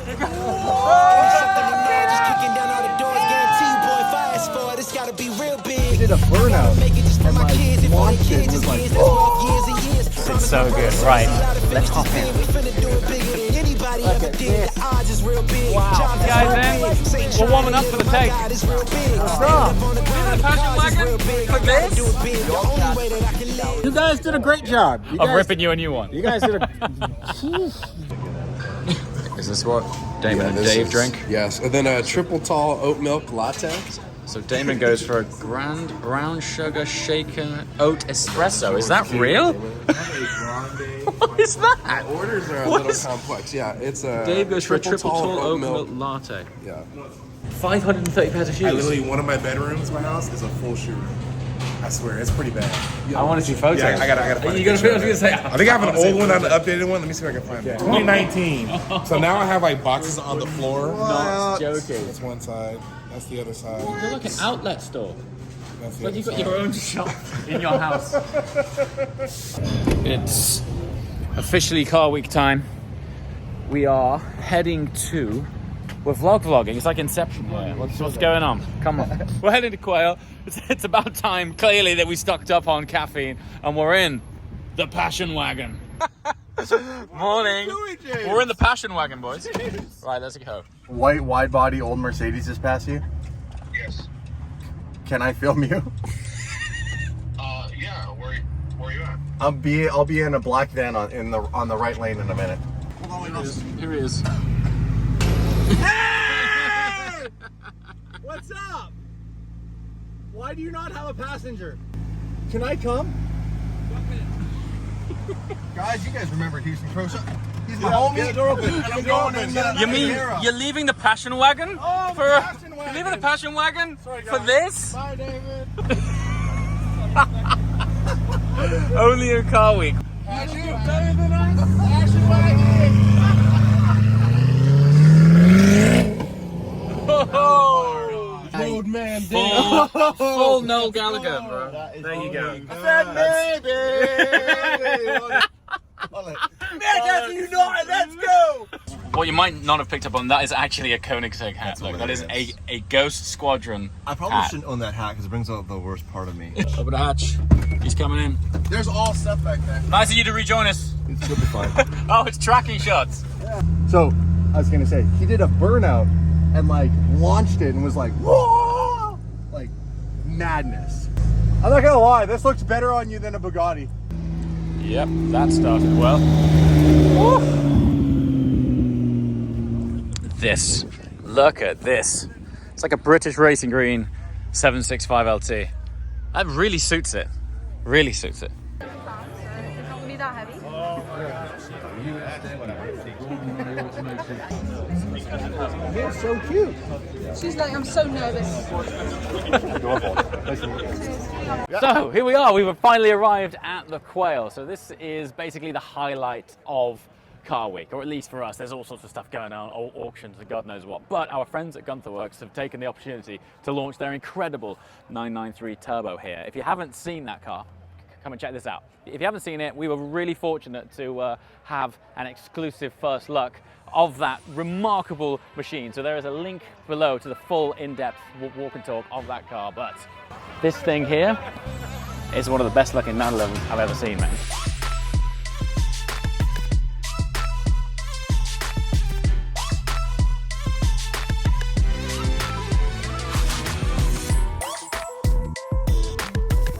He did a burnout and like launched it and was like, oh. It's so good. Right, let's hop in. Wow, guys in. We're warming up for the take. What's up? Even a passion wagon for this? You guys did a great job. Of ripping you a new one. You guys did a... Is this what Damon and Dave drink? Yes, and then a triple tall oat milk latte. So Damon goes for a grand brown sugar shaken oat espresso. Is that real? What is that? My orders are a little complex. Yeah, it's a Dave goes for a triple tall oat milk latte. Yeah. 530 pairs of shoes. I literally, one of my bedrooms in my house is a full shoe room. I swear, it's pretty bad. I want to see photos. Yeah, I gotta find You gotta, I was gonna say. I think I have an old one and an updated one. Let me see if I can find it. 2019. So now I have like boxes on the floor. Not joking. That's one side. That's the other side. You're like an outlet store. That's the But other you've got side. your own shop in your house. It's officially car week time. We are heading to... We're vlogging. It's like Inception here. What's going on? Come on. We're heading to Quail. It's about time, clearly, that we stocked up on caffeine and we're in the passion wagon. Morning. We're in the passion wagon, boys. Right, let's go. White wide body old Mercedes just passed you? Yes. Can I film you? Yeah. Where are you at? I'll be in a black van on the right lane in a minute. Here he is. Hey! What's up? Why do you not have a passenger? Can I come? Guys, you guys remember Houston Crow? He's my homie. And I'm going in. You mean you're leaving the passion wagon? Oh, For passion wagon. You're leaving the passion wagon? Sorry, for guys. this? Bye, David. Only in car week. Passion wagon. Oh, Road man, full Noel Gallagher, bro. There you go. Manchester United, let's go! What you might not have picked up on, that is actually a Koenigsegg hat. Look, that is a Ghost Squadron I probably hat. shouldn't own that hat because it brings out the worst part of me. Open the hatch. He's coming in. There's all stuff back there. Nice of you to rejoin us. It should be fine. Oh, it's tracking shots. So, I was gonna say, he did a burnout and like launched it and was like, whoa! Like, madness. I'm not gonna lie, this looks better on you than a Bugatti. Yep, that started well. Woo. This, look at this. It's like a British Racing Green 765 LT. That really suits it. Really suits it. It's not gonna be that heavy. It's so cute. She's like, I'm so nervous. So here we are, we've finally arrived at the Quail. So this is basically the highlight of Car Week, or at least for us. There's all sorts of stuff going on, auctions and God knows what. But our friends at Gunther Werks have taken the opportunity to launch their incredible 993 Turbo here. If you haven't seen that car, come and check this out. If you haven't seen it, we were really fortunate to have an exclusive first look of that remarkable machine. So there is a link below to the full in-depth walk and talk of that car. But this thing here is one of the best looking 911s I've ever seen, man.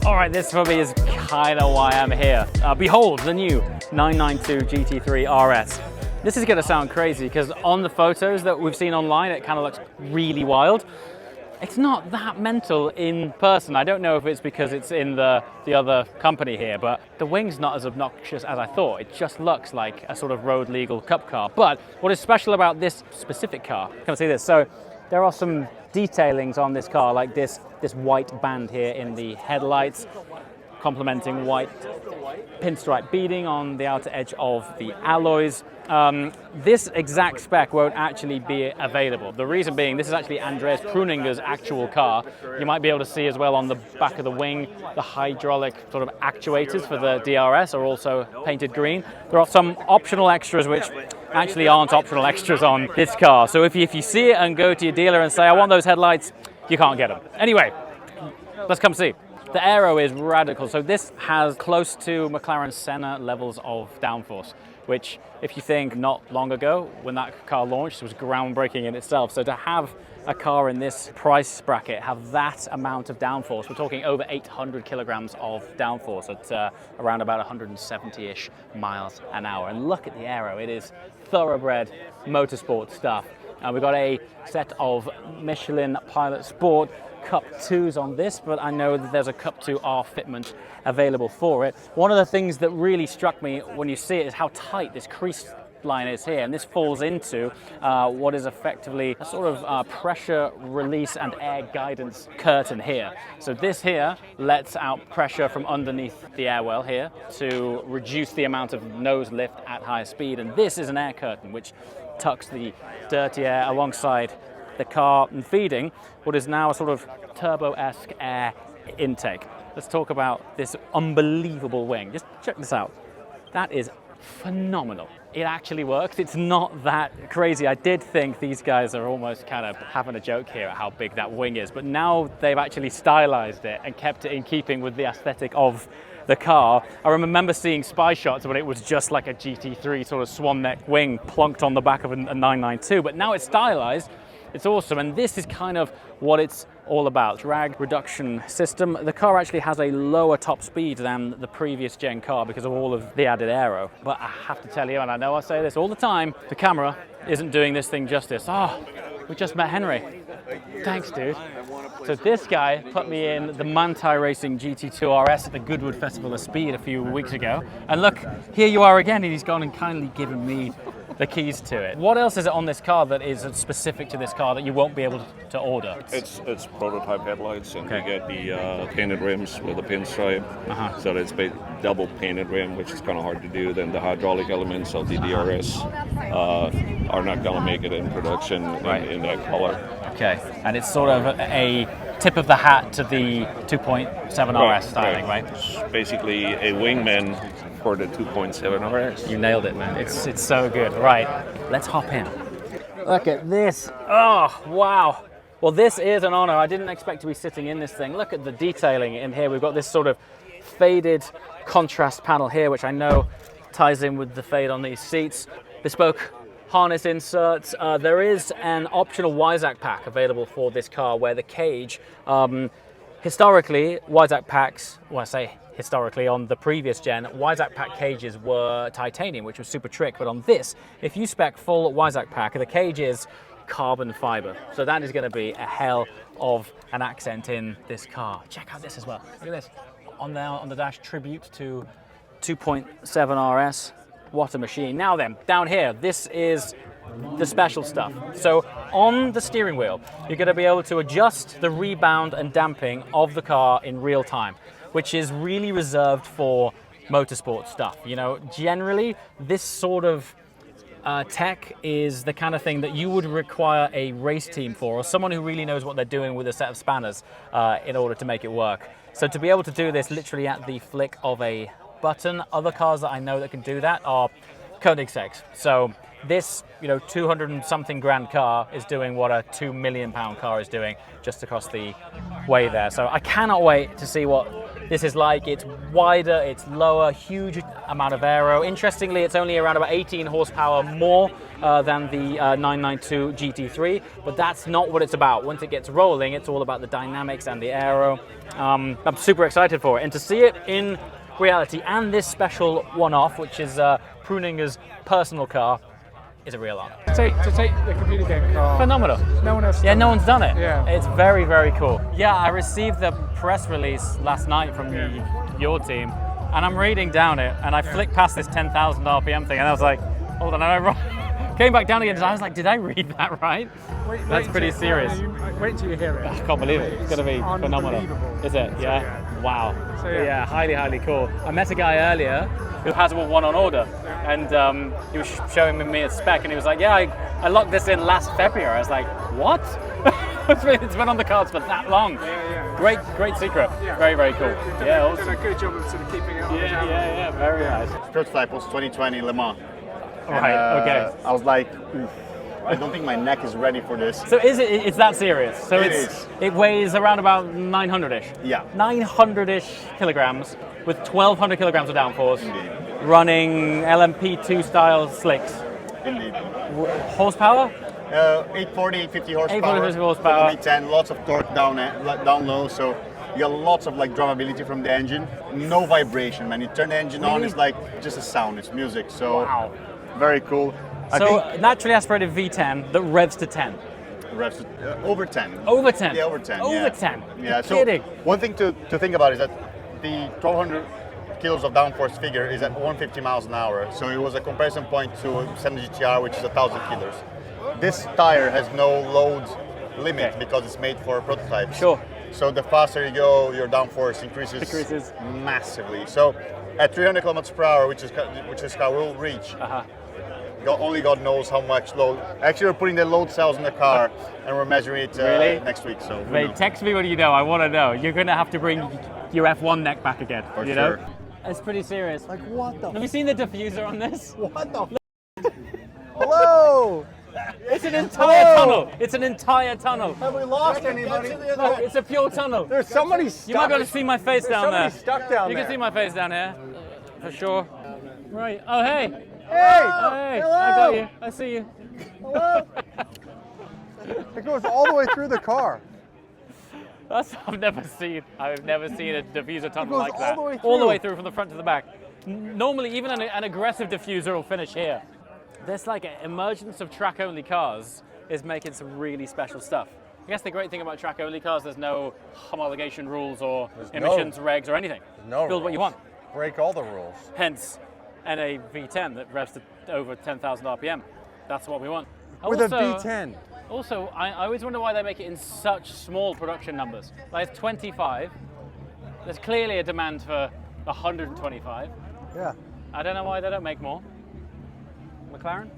All right, this for me is kind of why I'm here. Behold, the new 992 GT3 RS. This is gonna sound crazy because on the photos that we've seen online, it kind of looks really wild. It's not that mental in person. I don't know if it's because it's in the other company here, but the wing's not as obnoxious as I thought. It just looks like a sort of road legal cup car. But what is special about this specific car, come see this. So there are some detailings on this car, like this white band here in the headlights, complementing white pinstripe beading on the outer edge of the alloys. This exact spec won't actually be available. The reason being, this is actually Andreas Pruninger's actual car. You might be able to see as well on the back of the wing, the hydraulic sort of actuators for the DRS are also painted green. There are some optional extras which actually aren't optional extras on this car. So if you see it and go to your dealer and say, I want those headlights, you can't get them. Anyway, let's come see. The aero is radical. So this has close to McLaren Senna levels of downforce, which if you think not long ago when that car launched was groundbreaking in itself. So to have a car in this price bracket have that amount of downforce, we're talking over 800 kilograms of downforce at around about 170-ish miles an hour. And look at the aero, it is thoroughbred motorsport stuff. We've got a set of Michelin Pilot Sport Cup 2s on this, but I know that there's a Cup 2R fitment available for it. One of the things that really struck me when you see it is how tight this crease line is here, and this falls into what is effectively a sort of pressure release and air guidance curtain here. So this here lets out pressure from underneath the air well here to reduce the amount of nose lift at higher speed, and this is an air curtain which tucks the dirty air alongside the car and feeding what is now a sort of turbo-esque air intake. Let's talk about this unbelievable wing. Just check this out. That is phenomenal. It actually works. It's not that crazy. I did think these guys are almost kind of having a joke here at how big that wing is, but now they've actually stylized it and kept it in keeping with the aesthetic of the car. I remember seeing spy shots when it was just like a GT3 sort of swan neck wing plonked on the back of a 992, but now it's stylized. It's awesome, and this is kind of what it's all about. Drag reduction system. The car actually has a lower top speed than the previous gen car because of all of the added aero. But I have to tell you, and I know I say this all the time, the camera isn't doing this thing justice. Oh, we just met Henry. Thanks, dude. So this guy put me in the Manti Racing GT2 RS at the Goodwood Festival of Speed a few weeks ago. And look, here you are again, and he's gone and kindly given me the keys to it. What else is it on this car that is specific to this car that you won't be able to order? It's prototype headlights, and you get the painted rims with a pinstripe. So it's double painted rim, which is kind of hard to do. Then the hydraulic elements of the DRS are not going to make it in production in that color. Okay, and it's sort of a tip of the hat to the 2.7 RS styling, right? It's basically a wingman for the 2.7 RS. You nailed it, man. It's so good. Right, let's hop in. Look at this. Oh, wow. Well, this is an honor. I didn't expect to be sitting in this thing. Look at the detailing in here. We've got this sort of faded contrast panel here, which I know ties in with the fade on these seats. Bespoke harness inserts. There is an optional Weissach pack available for this car where the cage, historically, Weissach packs, well, I say historically, on the previous gen, Weissach pack cages were titanium, which was super trick, but on this, if you spec full Weissach pack, the cage is carbon fiber. So that is going to be a hell of an accent in this car. Check out this as well. Look at this. On the dash, tribute to 2.7 RS. What a machine. Now then, down here, this is the special stuff. So on the steering wheel, you're going to be able to adjust the rebound and damping of the car in real time, which is really reserved for motorsport stuff. You know, generally, this sort of tech is the kind of thing that you would require a race team for, or someone who really knows what they're doing with a set of spanners in order to make it work. So to be able to do this literally at the flick of a button, other cars that I know that can do that are Koenigsegg's. So this, 200 and something grand car is doing what a £2 million car is doing just across the way there. So I cannot wait to see what this is like. It's wider, it's lower, huge amount of aero. Interestingly, it's only around about 18 horsepower more than the 992 GT3, but that's not what it's about. Once it gets rolling, it's all about the dynamics and the aero. I'm super excited for it, and to see it in reality and this special one-off, which is Pruninger's personal car, is a real honor. To take the computer game car. Phenomenal. No one else. Yeah, no one's done it. Yeah. It's very, very cool. Yeah, I received the press release last night from your team, and I'm reading down it, and I flicked past this 10,000 RPM thing, and I was like, hold on, am I wrong? Came back down again, and I was like, did I read that right? That's pretty serious. Wait till you hear it. I can't believe it. It's going to be phenomenal. Is it? Yeah? Wow. So, yeah, highly, highly cool. I met a guy earlier who has one on order, and he was showing me a spec, and he was like, yeah, I locked this in last February. I was like, what? It's been on the cards for that long. Great secret. Very, very cool. Yeah, awesome. Done a good job of sort of keeping it on. Yeah, very nice. Prototype was 2020 Le Mans. Right, okay. I was like, oof, I don't think my neck is ready for this. So it's that serious? So it weighs around about 900-ish? Yeah. 900-ish kilograms with 1,200 kilograms of downforce. Indeed. Running LMP2 style slicks. Indeed. Horsepower? 840, 850 horsepower. 850 horsepower. V10, lots of torque down low, so you got lots of like drivability from the engine. No vibration, man. You turn the engine on, it's like just a sound, it's music. So wow. Very cool. So naturally aspirated V10 that revs to 10. Revs over 10. Over 10? Yeah, over 10. Over 10. Yeah, so kidding. One thing to think about is that the 1,200 kilos of downforce figure is at 150 miles an hour. So it was a comparison point to 7 GTR, which is 1,000 kilos. This tire has no load limit because it's made for prototypes. Sure. So the faster you go, your downforce increases massively. So at 300 kilometers per hour, which this car will reach, only God knows how much load. Actually, we're putting the load cells in the car, and we're measuring it next week. So Mate, text me what you know. I want to know. You're going to have to bring your F1 neck back again. For you sure. know? It's pretty serious. Like what the? Have you seen the diffuser on this? What the? Hello. It's an entire tunnel. It's an entire tunnel. Have we lost anybody? No, it's a pure tunnel. There's somebody stuck. You might be able to see my face down there. Stuck down You there. can see my face down here, for sure. Right. Oh, hey. Hey! Oh, hey. Hello! I got you. I see you. Hello! It goes all the way through the car. I've never seen a diffuser tunnel like all that. the way All the through. way through from the front to the back. Normally, even an aggressive diffuser will finish here. There's like an emergence of track-only cars is making some really special stuff. I guess the great thing about track-only cars, there's no homologation rules or emissions regs or anything. No Build what you rules. want. Break all the rules. Hence, NA V10 that revs to over 10,000 RPM. That's what we want. With a V10. Also, I always wonder why they make it in such small production numbers. Like it's 25. There's clearly a demand for 125. Yeah. I don't know why they don't make more. McLaren?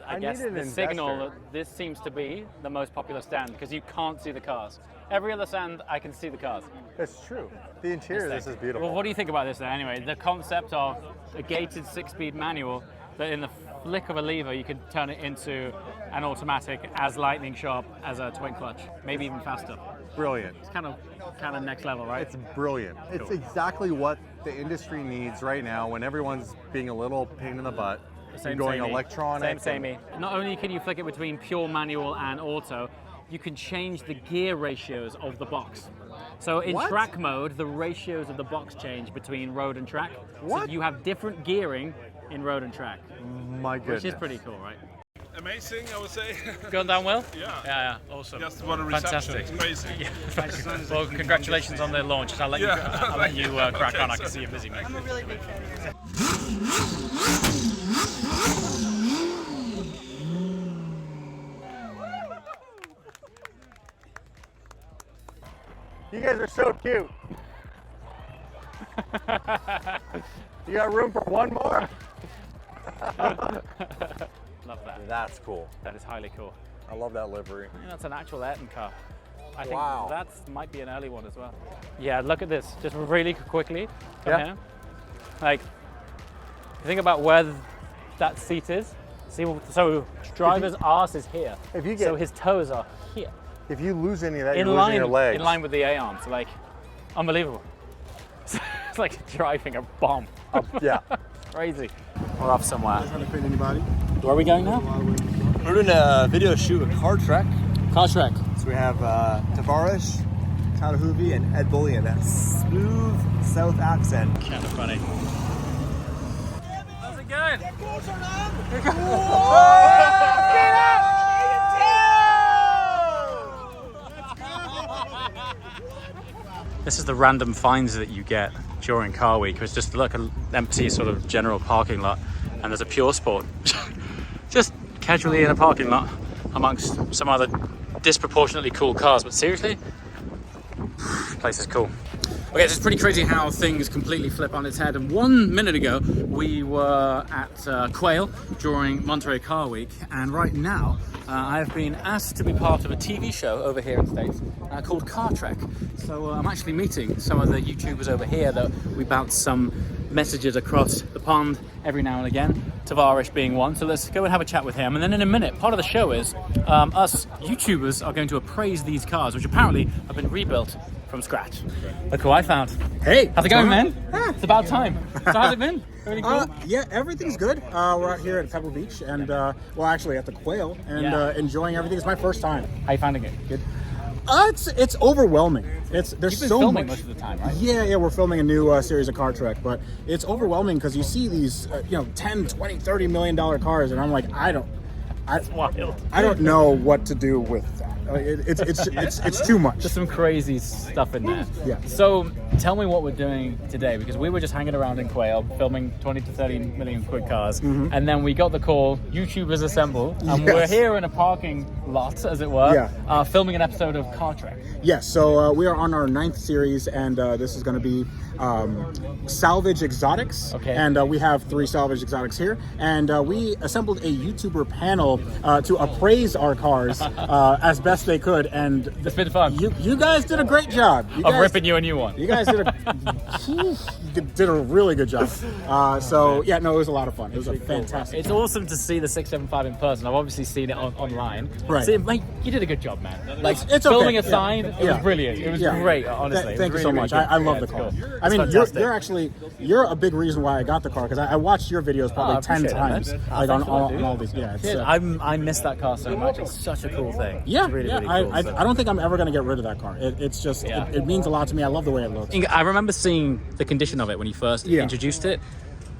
I guess need an the signal investor. that this seems to be the most popular stand because you can't see the cars. Every other stand, I can see the cars. It's true. The interior of this is beautiful. Well, what do you think about this then? Anyway, the concept of a gated 6-speed manual that in the flick of a lever you can turn it into an automatic as lightning sharp as a twin clutch, maybe even faster. Brilliant. It's kind of next level, right? It's brilliant. It's exactly what the industry needs right now when everyone's being a little pain in the butt. Same, going samey. electronic. Same. Not only can you flick it between pure manual and auto, you can change the gear ratios of the box. So in track mode, the ratios of the box change between road and track. What? So you have different gearing in road and track. My goodness. Which is pretty cool, right? Amazing, I would say. Going down well? Yeah. Awesome. Just what a reception. Fantastic. Crazy. Yeah. Well, congratulations on the launch. I'll let you crack on. I can see you're busy, mate. I'm a really big fan. You guys are so cute. You got room for one more? Love that. That's cool. That is highly cool. I love that livery. I think that's an actual Ayrton car. I think Wow. that might be an early one as well. Yeah, look at this. Just really quickly. From here. Like, think about where that seat is. See, so driver's arse is here. If you get, so his toes are here. If you lose any of that, you're losing your legs. In line with the A-arms. Like, unbelievable. It's like driving a bomb. Yeah. Crazy. We're off somewhere. Trying to fit anybody. Where are we going now? We're doing a video shoot with Car Trek. Car Trek. So we have Tavares, Tanahuvi, and Ed Bullion. That smooth South accent. Kind of funny. How's it going? This is the random finds that you get during Car Week. It's just like an empty sort of general parking lot, and there's a Pure Sport just casually in a parking lot amongst some other disproportionately cool cars. But seriously, this place is cool. Okay, it's pretty crazy how things completely flip on its head. And 1 minute ago, we were at Quail during Monterey Car Week, and right now, I've been asked to be part of a TV show over here in the States called Car Trek. So I'm actually meeting some of the YouTubers over here that we bounce some messages across the pond every now and again Tavares being one. So let's go and have a chat with him. And then in a minute, part of the show is us YouTubers are going to appraise these cars, which apparently have been rebuilt from scratch. Look who I found. Hey, how's it going, man? It's about time. So how's it been? Everything cool? Yeah, everything's good. We're out here at Pebble Beach, and well, actually at the Quail, and enjoying everything. It's my first time. How you finding it? Good. It's overwhelming. There's You've been so filming much most of the time, right? Yeah, we're filming a new series of Car Trek, but it's overwhelming because you see these 10, 20, 30 million dollar cars, and I'm like, That's wild. I don't know what to do with that. It's too much. There's some crazy stuff in there. Yeah. So tell me what we're doing today, because we were just hanging around in Quail filming 20 to 30 million quid cars, and then we got the call, YouTubers assemble, and we're here in a parking lot, as it were, filming an episode of Car Trek. Yes, so we are on our 9th series, and this is going to be salvage exotics. Okay. And we have 3 salvage exotics here, and we assembled a YouTuber panel to appraise our cars as best they could, and it's been fun. You guys did a great job. Of ripping you a new one. You guys did a really good job. So yeah, no, it was a lot of fun. It was a fantastic. It's awesome to see the 675 in person. I've obviously seen it online. Right. So, mate, you did a good job, man. Like it's filming okay. aside, it was brilliant. It was great, honestly. Thank you so much. I love the car. Cool. I mean, you're a big reason why I got the car, because I watched your videos probably 10 times, like on all these. Yeah, I miss that car so much. It's such a cool thing. Yeah, it's really, really cool. I don't think I'm ever going to get rid of that car. It's just, it means a lot to me. I love the way it looks. I remember seeing the condition of it when you first introduced it.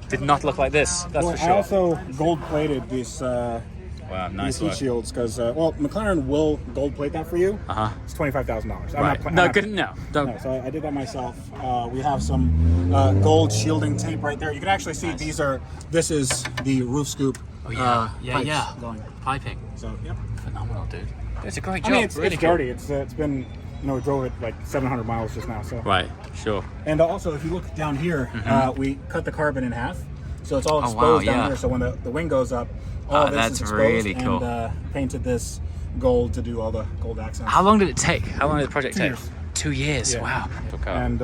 Did not look like this, that's for sure. I also gold-plated this. Wow, nice heat shields, because McLaren will gold plate that for you. It's $25,000. Don't. So I did that myself. We have some gold shielding tape right there. You can actually see this is the roof scoop. Going piping. So yep, phenomenal, dude. It's a great job. I mean, it's dirty. It's been, we drove it like 700 miles just now. So right, sure. And also, if you look down here, we cut the carbon in half, so it's all exposed down here. So when the wing goes up, all this is exposed, really cool. And painted this gold to do all the gold accents. How long did it take? How long did the project take? 2 years. 2 years. Yeah. Wow. And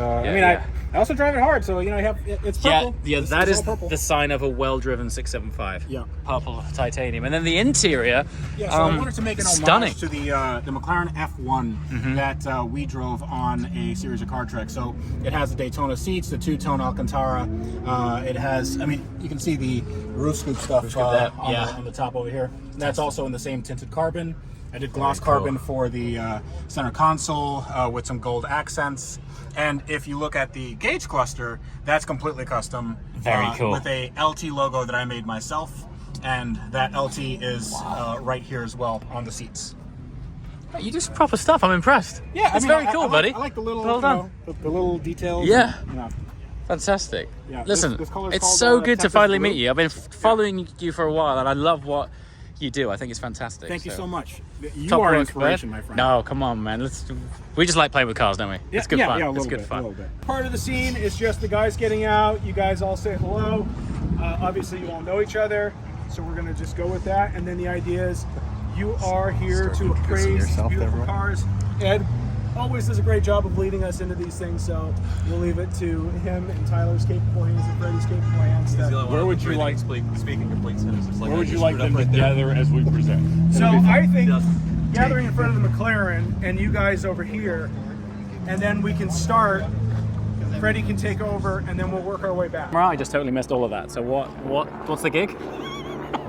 I also drive it hard, so you have it's purple. Yeah, that is the sign of a well-driven 675. Yeah, purple titanium, and then the interior. Yeah, so I wanted to make an stunning. homage to the McLaren F1 that we drove on a series of Car Trek. So it has the Daytona seats, the 2-tone Alcantara. It has, I mean, you can see the roof scoop stuff on the top over here. And that's also in the same tinted carbon. I did gloss carbon for the center console with some gold accents. And if you look at the gauge cluster, that's completely custom. Very cool. With a LT logo that I made myself. And that LT is right here as well on the seats. You do some proper stuff. I'm impressed. Yeah, it's very cool, buddy. I like the little, well done. The little details. Yeah. Fantastic. Yeah, listen, this color's it's called, so good to Texas finally Blue. meet you. I've been following you for a while, and I love what you do. I think it's fantastic. Thank you so much. You Top are an work, inspiration, man. my friend. No, come on, man. We just like playing with cars, don't we? Yeah, it's good fun. Yeah, it's good fun. Part of the scene is just the guys getting out. You guys all say hello. Obviously, you all know each other, so we're going to just go with that. And then the idea is you are here to appraise beautiful cars. Ed always does a great job of leading us into these things, so we'll leave it to him and Tyler's capable hands and Freddie's capable hands. Where would you like, speaking complete sentences, Where would you like them to gather as we present? So I think gathering in front of the McLaren and you guys over here, and then we can start. Freddie can take over, and then we'll work our way back. I just totally missed all of that. So what's the gig?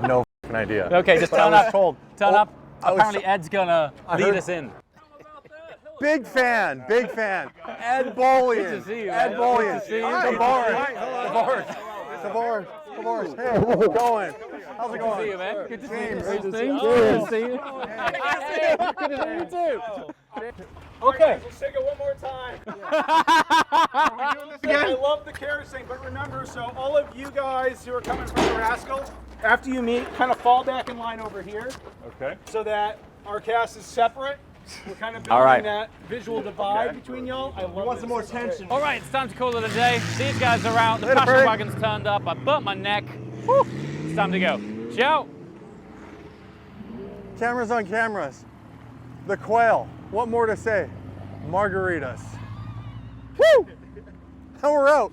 No idea. Okay, just turn up. Turn up. Apparently Ed's gonna lead us in. Big fan. Ed Bolian. Good to see you, Ed man. Bolian. Good to see you. Tavares. Hey, how's it going? How's it going? Good to see you, man. Good to see you. Great to see you. Good to see you. Good to see you too. Okay, let's take it one more time. Are we doing this again? I love the carriage thing, but remember, so all of you guys who are coming from the Rascal, after you meet, kind of fall back in line over here. Okay. So that our cast is separate. We're kind of building that visual divide between y'all. I want some more tension. All right, it's time to call it a day. These guys are out. The passion wagon's turned up. I burnt my neck. Whew. It's time to go. Ciao. Cameras on cameras. The Quail. What more to say? Margaritas. Woo! And we're out.